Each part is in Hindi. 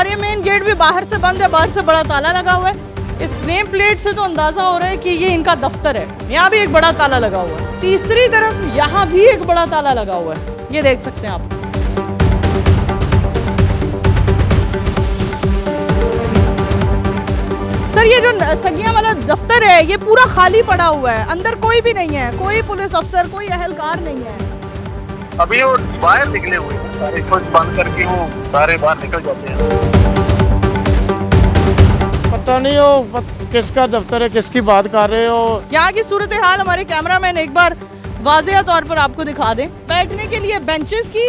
और ये मेन गेट भी बाहर से बंद है, बाहर से बड़ा ताला लगा हुआ है। इस नेम प्लेट से तो अंदाजा हो रहा है कि ये इनका दफ्तर है। यहाँ भी एक बड़ा ताला लगा हुआ है, तीसरी तरफ यहाँ भी एक बड़ा ताला लगा हुआ है, ये देख सकते हैं आप। सर ये जो सगिया वाला दफ्तर है ये पूरा खाली पड़ा हुआ है, अंदर कोई भी नहीं है, कोई पुलिस अफसर, कोई अहलकार नहीं है। अभी वो बाहर निकले हुए हैं, सारे कुछ बंद करके वो सारे बाहर निकल जाते हैं। पता नहीं वो किसका दफ्तर है, किसकी बात कर रहे हो। यहाँ की सूरत हाल हमारे कैमरामैन एक बार वाज़ेह तौर पर आपको दिखा दें। बैठने के लिए बेंचेस की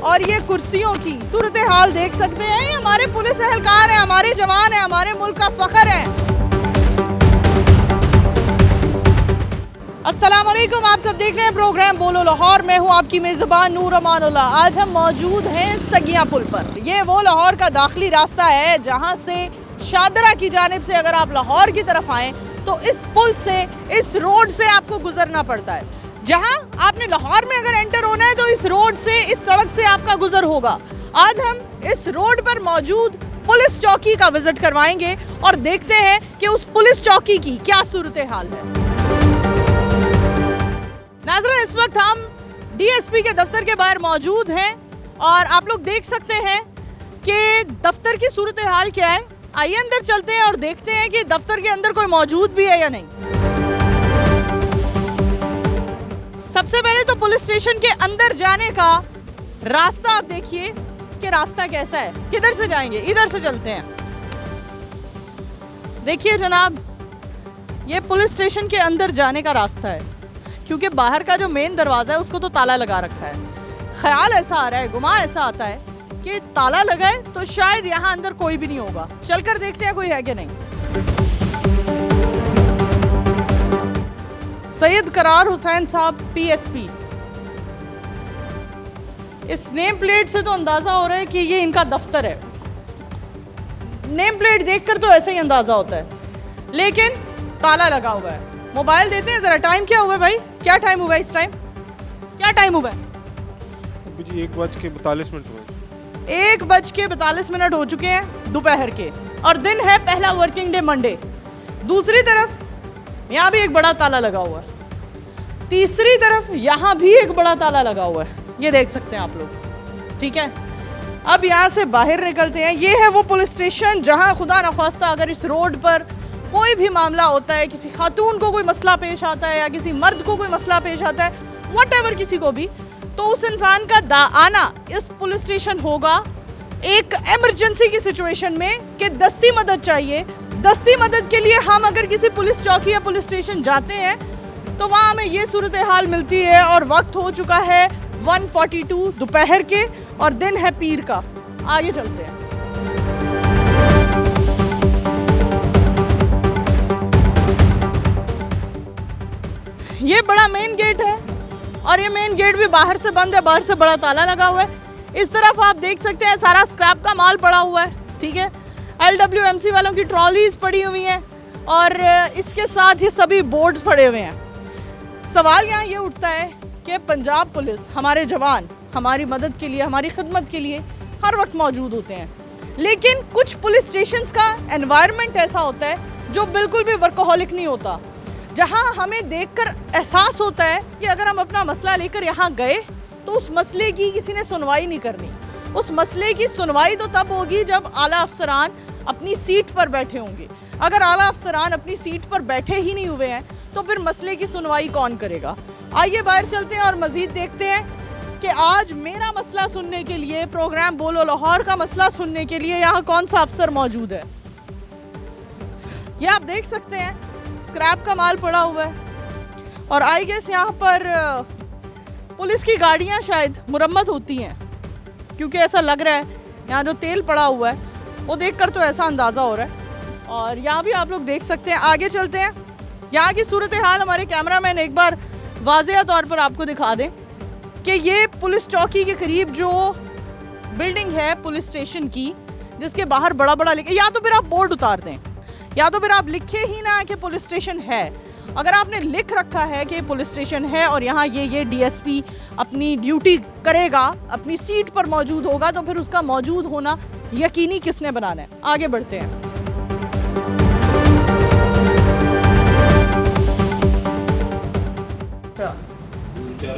और ये कुर्सियों की सूरत हाल देख सकते हैं। ये हमारे पुलिस एहलकार हैं, हमारे जवान हैं, हमारे मुल्क का फख्र है। अस्सलाम वालेकुम, आप सब देख रहे हैं प्रोग्राम बोलो लाहौर। मैं हूं आपकी मेज़बान नूर अमानुल्लाह। आज हम मौजूद हैं सगिया पुल पर। ये वो लाहौर का दाखिली रास्ता है जहां से शादरा की जानिब से अगर आप लाहौर की तरफ आएँ तो इस पुल से, इस रोड से आपको गुजरना पड़ता है। जहां आपने लाहौर में अगर एंटर होना है तो इस रोड से, इस सड़क से आपका गुजर होगा। आज हम इस रोड पर मौजूद पुलिस चौकी का विजिट करवाएंगे और देखते हैं कि उस पुलिस चौकी की क्या सूरत हाल है। नाज़रीन, इस वक्त हम डीएसपी के दफ्तर के बाहर मौजूद हैं और आप लोग देख सकते हैं कि दफ्तर की सूरत हाल क्या है। आइए अंदर चलते हैं और देखते हैं कि दफ्तर के अंदर कोई मौजूद भी है या नहीं। सबसे पहले तो पुलिस स्टेशन के अंदर जाने का रास्ता आप देखिए कि रास्ता कैसा है। किधर से जाएंगे? इधर से चलते हैं। देखिए जनाब, ये पुलिस स्टेशन के अंदर जाने का रास्ता है, क्योंकि बाहर का जो मेन दरवाजा है उसको तो ताला लगा रखा है। ख्याल ऐसा आ रहा है, गुमा ऐसा आता है कि ताला लगा है तो शायद यहाँ अंदर कोई भी नहीं होगा। चलकर देखते हैं कोई है कि नहीं। सैयद करार हुसैन साहब पीएसपी। इस नेम प्लेट से तो अंदाजा हो रहा है कि ये इनका दफ्तर है। नेम प्लेट देखकर तो ऐसे ही अंदाजा होता है, लेकिन ताला लगा हुआ है। मोबाइल देते हैं जरा। टाइम क्या हुआ है भाई? क्या टाइम हुआ है इस टाइम? क्या टाइम हुआ है? अभी जी 1:42 हुए। 1:42 हो चुके हैं दोपहर के, और दिन है पहला वर्किंग डे मंडे। दूसरी तरफ यहाँ भी एक बड़ा ताला लगा हुआ है, तीसरी तरफ यहाँ भी एक बड़ा ताला लगा हुआ है, ये देख सकते हैं आप लोग। ठीक है, अब यहाँ से बाहर निकलते हैं। ये है वो पुलिस स्टेशन जहाँ खुदा न ख्वास्ता अगर इस रोड पर कोई भी मामला होता है, किसी खातून को कोई मसला पेश आता है या किसी मर्द को कोई मसला पेश आता है, व्हाटएवर किसी को भी, तो उस इंसान का आना इस पुलिस स्टेशन होगा एक इमरजेंसी की सिचुएशन में कि दस्ती मदद चाहिए। दस्ती मदद के लिए हम अगर किसी पुलिस चौकी या पुलिस स्टेशन जाते हैं तो वहाँ हमें ये सूरत हाल मिलती है। और वक्त हो चुका है 1:42 दोपहर के और दिन है पीर का। आगे चलते हैं। ये बड़ा मेन गेट है और ये मेन गेट भी बाहर से बंद है, बाहर से बड़ा ताला लगा हुआ है। इस तरफ आप देख सकते हैं सारा स्क्रैप का माल पड़ा हुआ है। ठीक है, LWMC वालों की ट्रॉलीज पड़ी हुई हैं और इसके साथ ये सभी बोर्ड्स पड़े हुए हैं। सवाल यहाँ ये उठता है कि पंजाब पुलिस, हमारे जवान हमारी मदद के लिए, हमारी खिदमत के लिए हर वक्त मौजूद होते हैं, लेकिन कुछ पुलिस स्टेशंस का एनवायरनमेंट ऐसा होता है जो बिल्कुल भी वर्कोहॉलिक नहीं होता, जहां हमें देखकर एहसास होता है कि अगर हम अपना मसला लेकर यहाँ गए तो उस मसले की किसी ने सुनवाई नहीं करनी। उस मसले की सुनवाई तो तब होगी जब आला अफसरान अपनी सीट पर बैठे होंगे। अगर आला अफसरान अपनी सीट पर बैठे ही नहीं हुए हैं तो फिर मसले की सुनवाई कौन करेगा? आइए बाहर चलते हैं और मज़ीद देखते हैं कि आज मेरा मसला सुनने के लिए, प्रोग्राम बोलो लाहौर का मसला सुनने के लिए यहाँ कौन सा अफसर मौजूद है। ये आप देख सकते हैं स्क्रैप का माल पड़ा हुआ है और आई गेस यहाँ पर पुलिस की गाड़ियाँ शायद मुरम्मत होती हैं, क्योंकि ऐसा लग रहा है यहाँ जो तेल पड़ा हुआ है वो देखकर तो ऐसा अंदाज़ा हो रहा है। और यहाँ भी आप लोग देख सकते हैं। आगे चलते हैं। यहाँ की सूरत हाल हमारे कैमरामैन एक बार वाज़ेह तौर पर आपको दिखा दें कि ये पुलिस चौकी के करीब जो बिल्डिंग है पुलिस स्टेशन की, जिसके बाहर बड़ा बड़ा लिखे, या तो फिर आप बोर्ड उतार दें या तो फिर आप लिखे ही ना कि पुलिस स्टेशन है। अगर आपने लिख रखा है कि पुलिस स्टेशन है और यहाँ ये डीएसपी अपनी ड्यूटी करेगा, अपनी सीट पर मौजूद होगा, तो फिर उसका मौजूद होना यकीनी किसने बनाना है। आगे बढ़ते हैं।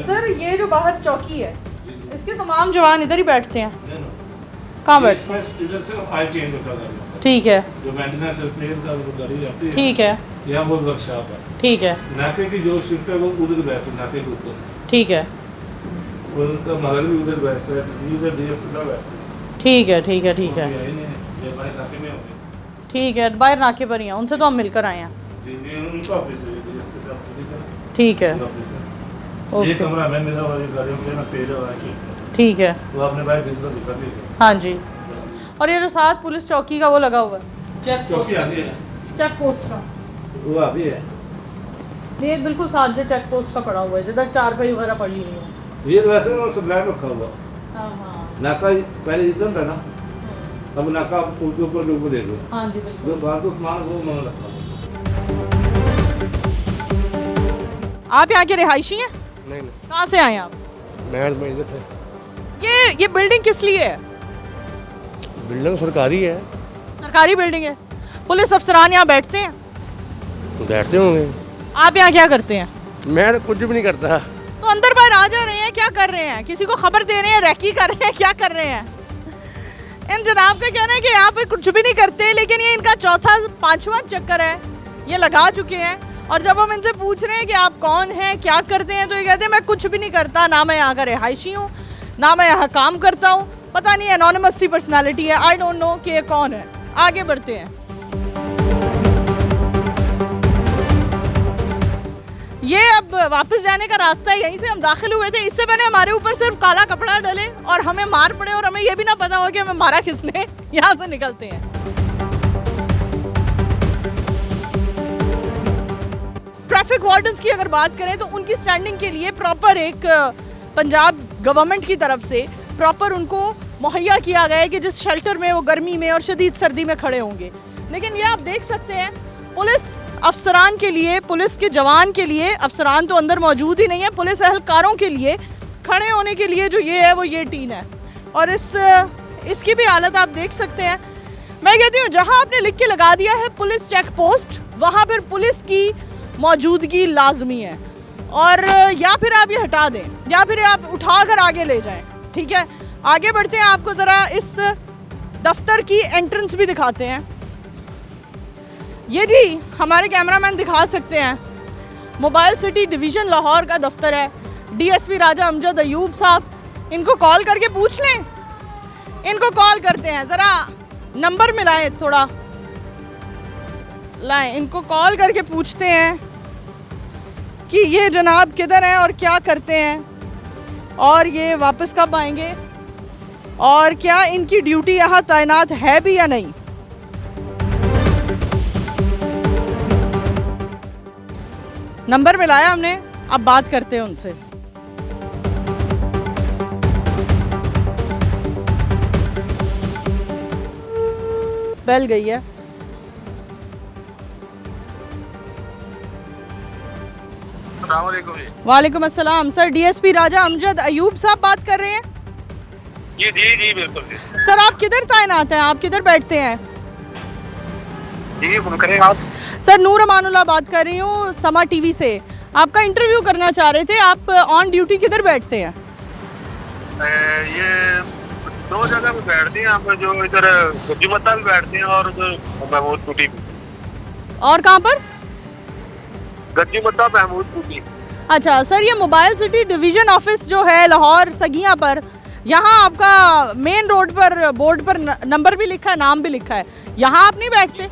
सर ये जो बाहर चौकी है इसके तमाम जवान इधर ही बैठते हैं, कहाँ बैठते हैं? इधर से ऑयल चेंज होता है, ठीक है जो मेंटेनेंस रिपेयर का गाड़ी जाती है, ठीक है यहाँ वो वर्कशॉप है। ठीक है नाके की जो शिफ्ट है वो उधर बैठते हैं, नाके के ऊपर, ठीक है और उनका महल भी उधर बैठता है, इधर डीएफ का बैठता है। ठीक है ठीक है ठीक है ये नहीं ये भाई नाके में होंगे। ठीक है, बाहर नाके पर ही हैं, उनसे तो हम मिलकर आए हैं। जी ये उनका ऑफिस है, डीएफ के साथ ठीक है, ठीक है ये ऑफिस है। ओके। ये कमरा मैं मेरा वाली गाड़ियों के ना पेड़ है, ठीक है वो आपने भाई भेज कर दिखा भी है। हाँ जी। और ये जो साथ पुलिस चौकी का वो लगा हुआ है, चौकी आगे है, चेक पोस्ट का, वो अभी है, ये बिल्कुल साथ जो चेक पोस्ट का पड़ा हुआ है जिधर चारपाई वगैरह पड़ी हुई है। ये वैसे वो सप्लाई रखा हुआ हाँ हाँ नाका पहले जितना था ना, अब नाका पुल के ऊपर लोगों देख लो, हाँ जी जो बिल्कुल। फालतू सामान वो उन्होंने रखा हुआ। आप यहाँ के रिहायशी हैं? नहीं कहाँ से आए आप? मैं इधर से। ये बिल्डिंग किस लिए है? बिल्डिंग सरकारी है, सरकारी बिल्डिंग है। पुलिस अफसरान यहाँ बैठते हैं, बैठते होंगे। आप यहाँ क्या करते हैं? मैं तो कुछ भी नहीं करता। तो अंदर बाहर आ जा रहे हैं, क्या कर रहे हैं? किसी को खबर दे रहे हैं, रैकी कर रहे हैं, क्या कर रहे हैं? इन जनाब का कहना है कि यहाँ पे कुछ भी नहीं करते, लेकिन ये इनका चौथा पांचवा चक्कर है, ये लगा चुके हैं। और जब हम इनसे पूछ रहे हैं कि आप कौन हैं, क्या करते हैं, तो ये कहते हैं मैं कुछ भी नहीं करता, ना मैं यहाँ का रिहायशी हूँ, ना मैं यहाँ काम करता हूँ। पता नहीं एनोनिमस सी पर्सनालिटी है, आई डोंट नो कि ये कौन है। आगे बढ़ते हैं। ये अब वापस जाने का रास्ता है, यहीं से हम दाखिल हुए थे। इससे पहले हमारे ऊपर सिर्फ काला कपड़ा डले और हमें मार पड़े और हमें ये भी ना पता हो कि हमें मारा किसने। यहाँ से निकलते हैं। ट्रैफिक वार्डन्स की अगर बात करें तो उनकी स्टैंडिंग के लिए प्रॉपर एक पंजाब गवर्नमेंट की तरफ से प्रॉपर उनको मुहैया किया गया है कि जिस शेल्टर में वो गर्मी में और शदीद सर्दी में खड़े होंगे। लेकिन ये आप देख सकते हैं पुलिस अफसरान के लिए, पुलिस के जवान के लिए, अफसरान तो अंदर मौजूद ही नहीं है, पुलिस एहलकारों के लिए खड़े होने के लिए जो ये है वो ये टीन है। और इसकी भी हालत आप देख सकते हैं। मैं कहती हूँ जहाँ आपने लिख के लगा दिया है पुलिस चेक पोस्ट, वहाँ पर पुलिस की मौजूदगी लाजमी है। और या फिर आप ये हटा दें या फिर आप उठा कर आगे ले जाएं। ठीक है, आगे बढ़ते हैं। आपको ज़रा इस दफ्तर की एंट्रेंस भी दिखाते हैं। ये जी हमारे कैमरामैन दिखा सकते हैं, मोबाइल सिटी डिवीज़न लाहौर का दफ्तर है। डीएसपी राजा अमजद अयूब साहब, इनको कॉल करके पूछ लें। इनको कॉल करते हैं, ज़रा नंबर मिलाएं, थोड़ा लाएं, इनको कॉल करके पूछते हैं कि ये जनाब किधर हैं और क्या करते हैं और ये वापस कब आएंगे और क्या इनकी ड्यूटी यहाँ तैनात है भी या नहीं। नंबर मिलाया हमने, अब बात करते हैं उनसे। बेल गई है। वालेकुम अस्सलाम। सर डीएसपी राजा अमजद अयूब साहब बात कर रहे हैं? जी जी जी बिल्कुल जी। सर आप किधर तैनात हैं, आप किधर बैठते हैं? जी फोन करें आप। सर नूर अमानुल्लाह बात कर रही हूँ समा टीवी से। आपका इंटरव्यू करना चाह रहे थे। आप ऑन ड्यूटी किधर बैठते हैं? ये दो जगह पे बैठते हैं हम, जो इधर गज्जीमत्ता भी बैठते हैं और उधर महमूद कुटी भी। और कहाँ पर? गज्जीमत्ता महमूद कुटी। अच्छा सर, ये मोबाइल सिटी डिवीज़न ऑफिस जो है लाहौर सगिया पर, यहाँ आपका मेन रोड पर बोर्ड पर नंबर भी लिखा है, नाम भी लिखा है, यहाँ आप नहीं बैठते?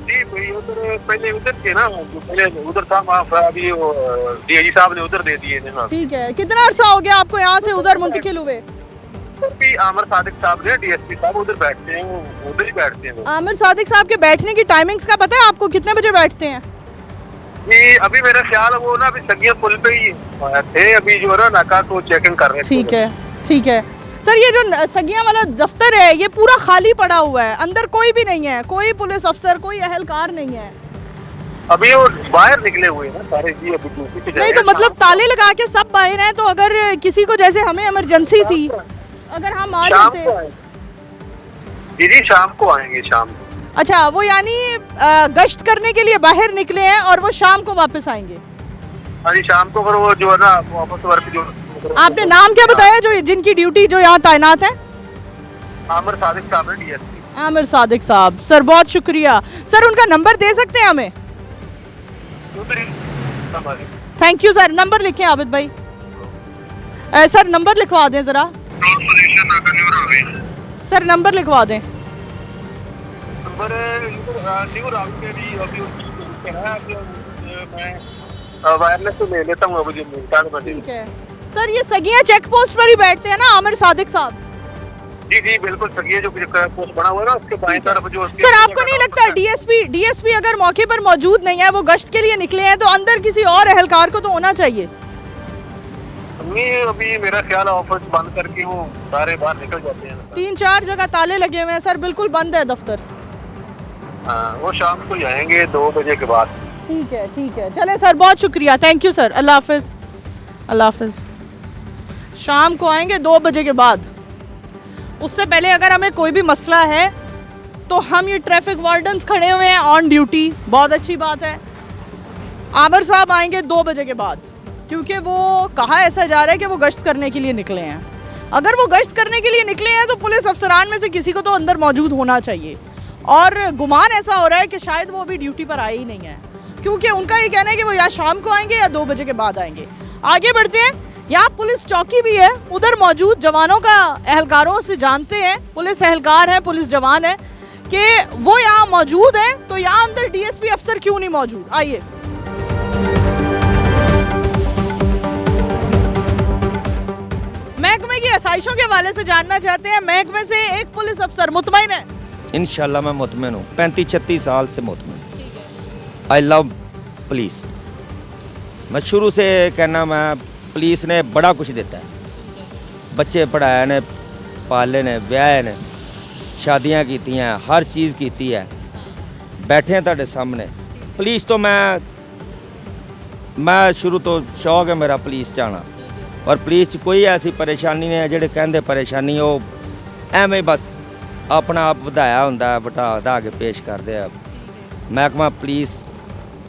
जी भाई उधर पहले उधर थे ना, पहले उधर था, अभी डीआईजी साहब ने उधर दे दिए ना। ठीक है, कितना अर्सा हो गया आपको यहाँ से उधर मुंतकिल हुए? आमिर सादिक साहब ने, डीएसपी साहब उधर बैठते हैं, वो उधर ही बैठते हैं। आमिर सादिक साहब के बैठने की टाइमिंग्स का पता है आपको, कितने बजे बैठते हैं? जी अभी मेरा ख्याल वो ना अभी सगिया पुल पे ही थे, अभी जो है ना नाका को चेकिंग कर रहे हैं। ठीक है ठीक है। सर ये जो सगिया वाला दफ्तर है ये पूरा खाली पड़ा हुआ है, अंदर कोई भी नहीं है, कोई पुलिस अफसर, कोई अहलकार नहीं है। अभी वो बाहर निकले हुए हैं सारे जी, अभी ड्यूटी पे नहीं तो मतलब ताले लगा के सब बाहर हैं, तो अगर किसी को जैसे हमें इमरजेंसी थी, अगर हम आ शाम जाते। को आए। जी जी शाम को आएंगे, शाम को। अच्छा, वो यानी गश्त करने के लिए बाहर निकले हैं और वो शाम को वापस आएंगे। हाँ जी, शाम को फिर वो जो है ना वापस वर्क जो। आपने नाम क्या बताया जो जिनकी ड्यूटी जो यहाँ तैनात है? आमिर सादिक साहब है, DSP। आमिर सादिक साहब, सर बहुत शुक्रिया। सर उनका नंबर दे सकते हैं हमें? Thank you sir. नंबर लिखें आबिद भाई। सर नंबर लिखवा दें ज़रा। सर नंबर लिखवा दें। नंबर न्यू रावी में भी अभी है, मैं वायरलेस तो ले लेता हूँ अभी जो मिलता है। ठीक है सर, ये सगिया चेक पोस्ट पर ही बैठते हैं ना आमिर सादिक साहब? जी जी बिल्कुल, सगिए जो पोस्ट बना हुआ है ना उसके बाएं तरफ जो। सर आपको नहीं लगता डीएसपी अगर मौके पर मौजूद नहीं है, वो गश्त के लिए निकले हैं, तो अंदर किसी और एहलकार को तो होना चाहिए? नहीं, अभी मेरा ख्याल है ऑफिस बंद करके वो सारे बाहर निकल जाते हैं। 3-4 जगह ताले लगे हुए हैं सर, बिल्कुल बंद है दफ्तर। हाँ, वो शाम को ही आएंगे 2 बजे के बाद। ठीक है चले सर, बहुत शुक्रिया, थैंक यू सर, अल्लाह हाफिज़। अल्लाह हाफिज़। शाम को आएंगे 2 बजे के बाद। उससे पहले अगर हमें कोई भी मसला है तो हम ये ट्रैफिक वार्डन्स खड़े हुए हैं ऑन ड्यूटी, बहुत अच्छी बात है। आमिर साहब आएंगे 2 बजे के बाद, क्योंकि वो कहा ऐसा जा रहा है कि वो गश्त करने के लिए निकले हैं। अगर वो गश्त करने के लिए निकले हैं तो पुलिस अफसरान में से किसी को तो अंदर मौजूद होना चाहिए, और गुमान ऐसा हो रहा है कि शायद वो अभी ड्यूटी पर आए ही नहीं है, क्योंकि उनका ये कहना है कि वो या शाम को आएंगे या 2 बजे के बाद आएंगे। आगे बढ़ते हैं, यहाँ पुलिस चौकी भी है, उधर मौजूद जवानों का एहलकारों से जानते हैं, पुलिस एहलकार हैं, पुलिस जवान है, कि वो यहाँ मौजूद हैं, तो यहाँ अंदर डीएसपी अफसर क्यों नहीं मौजूद। आइए महकमे की आसाइशों के हवाले से जानना चाहते हैं, महकमे से एक पुलिस अफसर मुतमईन है? इंशाल्लाह मैं मुतमिन हूँ, 35-36 साल से मुतमिन। I love police. मैं शुरू से कहना, मैं पुलिस ने बड़ा कुछ देता है, बच्चे पढ़ाए ने, पाले ने, ब्याह ने, शादियाँ की हैं, हर चीज़ की है, बैठे हैं ਤੁਹਾਡੇ सामने। पुलिस तो मैं शुरू तो शौक है मेरा पुलिस जाना, और पुलिस च कोई ऐसी परेशानी नहीं है ਜਿਹੜੇ ਕਹਿੰਦੇ परेशानी ਉਹ ਐਵੇਂ बस अपना आप ਵਧਾਇਆ ਹੁੰਦਾ, ਵਧਾ ਕੇ ਪੇਸ਼ ਕਰਦੇ ਆ। ਮਹਿਕਮਾ ਪੁਲਿਸ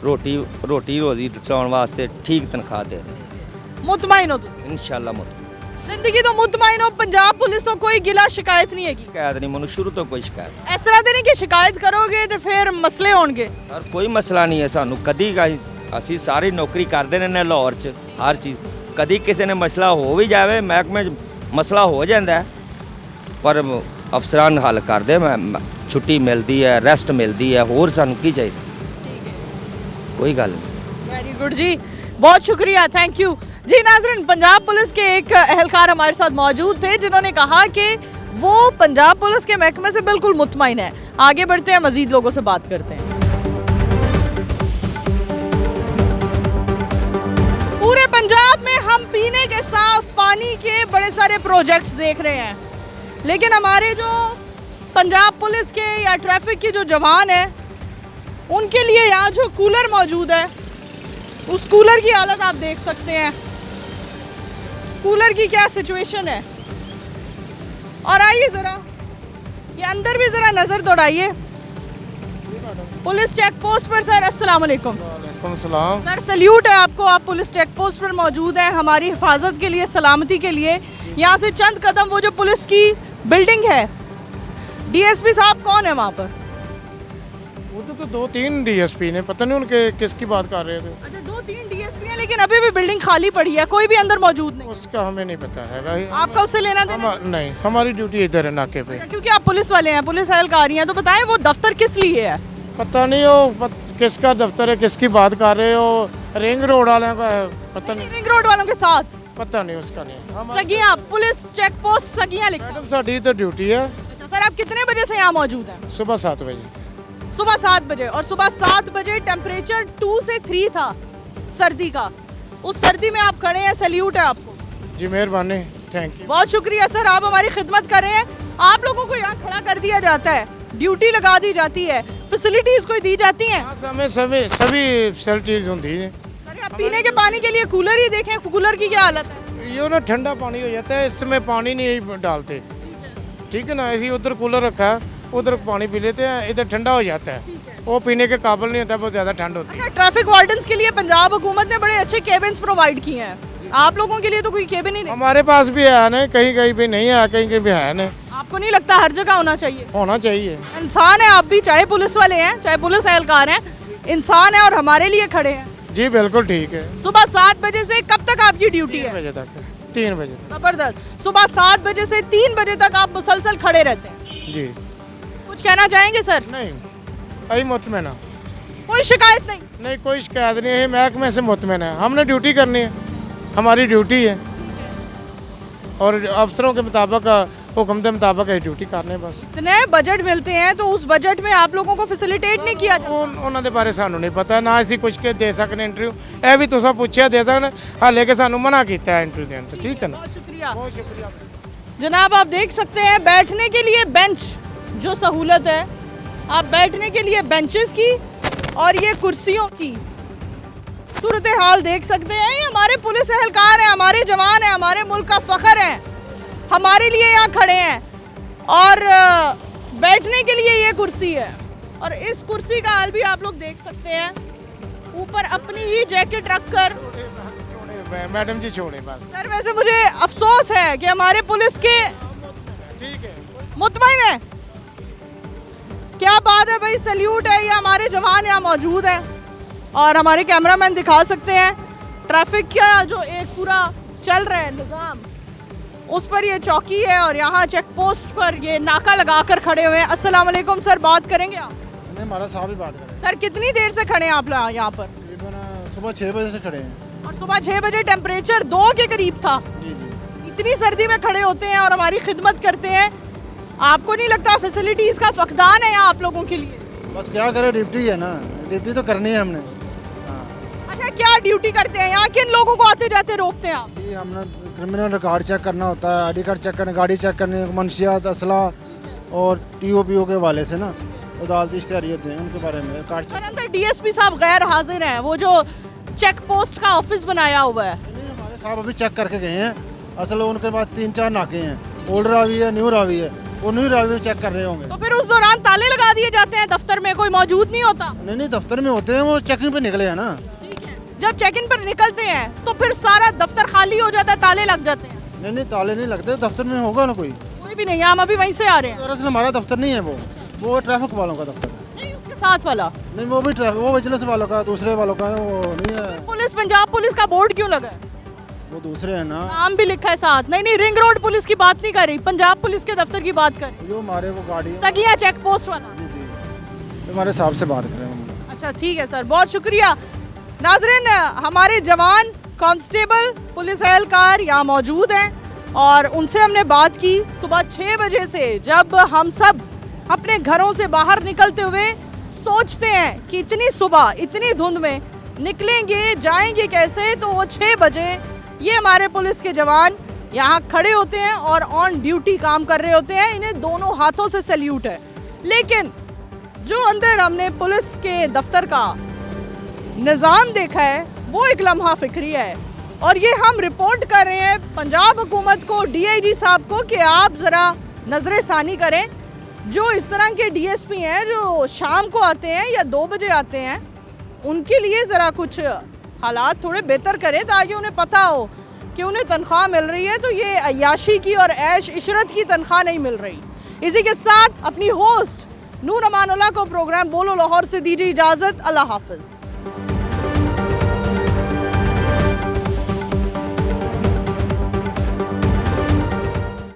ਰੋਟੀ ਰੋਜ਼ੀ ਬਚਾਉਣ ਵਾਸਤੇ ਠੀਕ ਤਨਖਾਹ ਦੇ ਰਹੇ। मुतमईन हो तुम? इंशाल्लाह मुतमईन। जिंदगी तो मुतमईन हो, पंजाब पुलिस तो कोई गिला शिकायत नहीं है? शिकायत नहीं, मैंने शुरू तो कोई शिकायत इस तरह नहीं कि शिकायत करोगे तो फिर मसले होंगे? और कोई मसला नहीं है सानू कदी का। ਅਸੀਂ ਸਾਰੀ ਨੌਕਰੀ ਕਰਦੇ ਨੇ ਲਾਹੌਰ 'ਚ, ਹਰ ਚੀਜ਼। ਕਦੀ ਕਿਸੇ ਨੇ ਮਸਲਾ ਹੋ ਵੀ ਜਾਵੇ, ਮਹਿਕਮੇ 'ਚ ਮਸਲਾ ਹੋ ਜਾਂਦਾ, ਪਰ ਅਫਸਰਾਂ ਹੱਲ ਕਰਦੇ। ਮੈਂ ਛੁੱਟੀ ਮਿਲਦੀ ਹੈ, ਰੈਸਟ ਮਿਲਦੀ ਹੈ, ਹੋਰ ਸਾਨੂੰ ਕੀ ਚਾਹੀਦਾ? कोई गल नहीं। वेरी गुड जी, बहुत शुक्रिया, थैंक यू जी। नाज़रीन, पंजाब पुलिस के एक एहलकार हमारे साथ मौजूद थे जिन्होंने कहा कि वो पंजाब पुलिस के महकमे से बिल्कुल मुतमईन है। आगे बढ़ते हैं, मजीद लोगों से बात करते हैं। पूरे पंजाब में हम पीने के साफ पानी के बड़े सारे प्रोजेक्ट्स देख रहे हैं, लेकिन हमारे जो पंजाब पुलिस के या ट्रैफिक के जो जवान हैं, उनके लिए यहाँ जो कूलर मौजूद है, उस कूलर की हालत आप देख सकते हैं, कूलर की क्या सिचुएशन है। और आइए ज़रा ये अंदर भी ज़रा नज़र दौड़ाइए। पुलिस चेक पोस्ट पर सर, अस्सलाम वालेकुम। वालेकुम सलाम। सर सल्यूट है आपको, आप पुलिस चेक पोस्ट पर मौजूद हैं हमारी हिफाजत के लिए, सलामती के लिए। यहाँ से चंद कदम वो जो पुलिस की बिल्डिंग है, डीएसपी साहब कौन है वहाँ पर? उधर तो 2-3 डीएसपी ने, पता नहीं उनके किसकी बात कर रहे थे। अच्छा, 2-3 डीएसपी हैं, लेकिन अभी भी बिल्डिंग खाली पड़ी है, कोई भी अंदर मौजूद नहीं। उसका हमें नहीं पता है। आपका उससे लेना देना? नहीं, हमारी ड्यूटी इधर है नाके पे। क्योंकि आप पुलिस वाले हैं, पुलिस एहलकारी हैं, तो बताएं वो दफ्तर किस लिए है? पता नहीं वो किसका दफ्तर है, किसकी बात कर रहे हो। रिंग रोड वाले का है, पता नहीं। रिंग रोड वालों के साथ? पता नहीं, उसका नहीं। सगिया पुलिस चेक पोस्ट सगिया लिखा। मैडम साड़ी इधर ड्यूटी है। अच्छा सर, आप कितने बजे से यहाँ मौजूद हैं? सुबह 7 बजे से। सुबह 7 बजे, और सुबह 7 बजे टेम्परेचर 2 से 3 था सर्दी का। उस सर्दी में आप खड़े हैं, सल्यूट है आपको। जी मेहरबानी, थैंक यू। बहुत शुक्रिया सर, आप हमारी खिदमत कर रहे हैं। आप लोगों को यहाँ खड़ा कर दिया जाता है, ड्यूटी लगा दी जाती है, फैसिलिटीज कोई दी जाती हैं? हमें सभी फैसिलिटीज होती है। सर आप पीने के पानी के लिए कूलर ही देखें, कूलर की क्या हालत है? ये ना ठंडा पानी हो जाता है, इसमें पानी नहीं डालते, ठीक है ना। ऐसे उधर कूलर रखा है, उधर पानी पी लेते हैं, इधर ठंडा हो जाता है, वो पीने के काबिल नहीं होता, बहुत ज़्यादा ठंड होती है। अच्छा, ट्रैफिक वार्डन्स के लिए पंजाब हुकूमत ने बड़े अच्छे केबिन्स प्रोवाइड किए हैं, आप लोगों के लिए तो कोई केबिन ही नहीं। हमारे पास भी है ना, कहीं कहीं भी नहीं है, कहीं कहीं भी है ना। आपको नहीं लगता हर जगह होना चाहिए? होना चाहिए। इंसान है आप भी, चाहे पुलिस वाले हैं चाहे पुलिस एहलकार हैं, इंसान है और हमारे लिए खड़े हैं। जी बिल्कुल ठीक है। सुबह 7 बजे से कब तक आपकी ड्यूटी 3 है? बजे तक। 3 बजे तक। जबरदस्त। सुबह 7 बजे से 3 बजे तक आप मुसलसल खड़े रहते हैं। जी। कुछ कहना चाहेंगे सर? नहीं, अभी मुतमैन है। कोई शिकायत नहीं? नहीं, कोई शिकायत नहीं है, महकमे से मुतमैन है, हमने ड्यूटी करनी है, हमारी ड्यूटी है और अफसरों के मुताबिक, हुक्म के मुताबिक है ड्यूटी करने बस। इतने बजट मिलते हैं तो उस बजट में आप लोगों को फैसिलिटेट नहीं किया जाता? ਉਹਨਾਂ ਦੇ ਬਾਰੇ ਸਾਨੂੰ ਨਹੀਂ ਪਤਾ, ਨਾ ਅਸੀਂ ਕੁਝ ਕੇ ਦੇ ਸਕਨੇ ਇੰਟਰਵਿਊ, ਇਹ ਵੀ ਤੁਸੀਂ ਪੁੱਛਿਆ ਦੇ ਸਕਨੇ, ਹਾਲੇ ਕਿ ਸਾਨੂੰ ਮਨਾ ਕੀਤਾ ਹੈ ਇੰਟਰਵਿਊ ਦੇਣ ਤੋਂ। ठीक है ना, बहुत शुक्रिया। बहुत शुक्रिया। जनाब आप देख सकते हैं बैठने के लिए बेंच जो सहूलत है, आप बैठने के लिए बेंचेस की और ये कुर्सियों की सूरत हाल देख सकते हैं। ये हमारे पुलिस एहलकार हैं, हमारे जवान हैं, हमारे मुल्क का फ़ख्र है, हमारे लिए यहाँ खड़े हैं और बैठने के लिए ये कुर्सी है और इस कुर्सी का हाल भी आप लोग देख सकते हैं। ऊपर अपनी ही जैकेट रखकर। मैडम जी छोड़े बस। सर वैसे मुझे अफसोस है कि हमारे पुलिस के ठीक है, मुतमईन है, क्या बात है भाई, सल्यूट है। ये हमारे जवान यहाँ मौजूद हैं और हमारे कैमरामैन दिखा सकते हैं ट्रैफिक का जो एक पूरा चल रहा है निज़ाम, उस पर ये चौकी है और यहाँ चेक पोस्ट पर ये नाका लगाकर खड़े हुए हैं। अस्सलाम वालेकुम सर, बात करेंगे आप? नहीं, हमारा साहब ही बात करें। सर कितनी देर से खड़े हैं आप यहाँ पर? तकरीबन सुबह 6 बजे से खड़े हैं। और सुबह 6 बजे टेम्परेचर 2 के करीब था। जी जी। इतनी सर्दी में खड़े होते हैं और हमारी खिदमत करते हैं, आपको नहीं लगता फैसिलिटीज़ का फकदान है यहाँ आप लोगों के लिए? बस क्या करें, ड्यूटी है ना, ड्यूटी तो करनी है हमने। अच्छा, क्या ड्यूटी करते हैं यहाँ, किन लोगों को आते जाते रोकते हैं आप? जी, हमने क्रिमिनल रिकॉर्ड चेक करना होता है, ID कार्ड चेक करना, गाड़ी चेक करनी, मंशियात, असला और TOPO के हवाले से ना अदालती इश्तिहारी होते हैं, उनके बारे में कार्ड चेक। अंदर DSP साहब गैर हाजिर हैं, वो जो चेक पोस्ट का ऑफिस बनाया हुआ है। नहीं, हमारे साहब अभी चेक करके गए हैं, असल उनके पास 3-4 नाके हैं, ओल्ड रावी है, न्यू रावी है, वो न्यू रावी चेक कर रहे होंगे। तो फिर उस दौरान ताले लगा दिए जाते हैं, दफ्तर में कोई मौजूद नहीं होता? नहीं नहीं, दफ्तर में होते हैं, वो चेकिंग पे निकले हैं ना। जब चेक इन पर निकलते हैं तो फिर सारा दफ्तर खाली हो जाता है, ताले लग जाते हैं? नहीं नहीं, ताले नहीं लगते, दफ्तर में होगा ना कोई। कोई भी नहीं, हम अभी वहीं से आ रहे हैं। दरअसल हमारा दफ्तर नहीं है, वो ट्रैफिक वालों का दफ्तर है। नहीं, उसके साथ वाला नहीं, वो भी वो विजिलेंस वालों का, दूसरे वालों का वो नहीं है। पुलिस, पंजाब पुलिस का बोर्ड क्यों लगा है? वो दूसरे हैं ना, नाम भी लिखा है साथ। नहीं नहीं, रिंग रोड पुलिस की बात नहीं कर रही, पंजाब पुलिस के दफ्तर की बात कर रही। जो हमारे वो गाड़ी सगिया चेक पोस्ट वाला। जी जी, हमारे साहब से बात करें हम। अच्छा ठीक है सर, बहुत शुक्रिया। नाज़रीन, हमारे जवान, कांस्टेबल, पुलिस एहलकार यहाँ मौजूद हैं और उनसे हमने बात की। सुबह 6 बजे से जब हम सब अपने घरों से बाहर निकलते हुए सोचते हैं कि इतनी सुबह इतनी धुंध में निकलेंगे, जाएंगे कैसे, तो वो 6 बजे ये हमारे पुलिस के जवान यहाँ खड़े होते हैं और ऑन ड्यूटी काम कर रहे होते हैं। इन्हें दोनों हाथों से सैल्यूट है। लेकिन जो अंदर हमने पुलिस के दफ्तर का निज़ाम देखा है वो एक लम्हा फिक्री है और ये हम रिपोर्ट कर रहे हैं पंजाब हुकूमत को, DIG साहब को, कि आप ज़रा नज़र सानी करें। जो इस तरह के DSP हैं जो शाम को आते हैं या 2 बजे आते हैं, उनके लिए ज़रा कुछ हालात थोड़े बेहतर करें ताकि उन्हें पता हो कि उन्हें तनख्वाह मिल रही है तो ये अय्याशी की और ऐश इशरत की तनख्वाह नहीं मिल रही। इसी के साथ अपनी होस्ट नूर अमानुल्लाह को प्रोग्राम बोलो लाहौर से दीजिए इजाज़त। अल्लाह हाफ़िज़।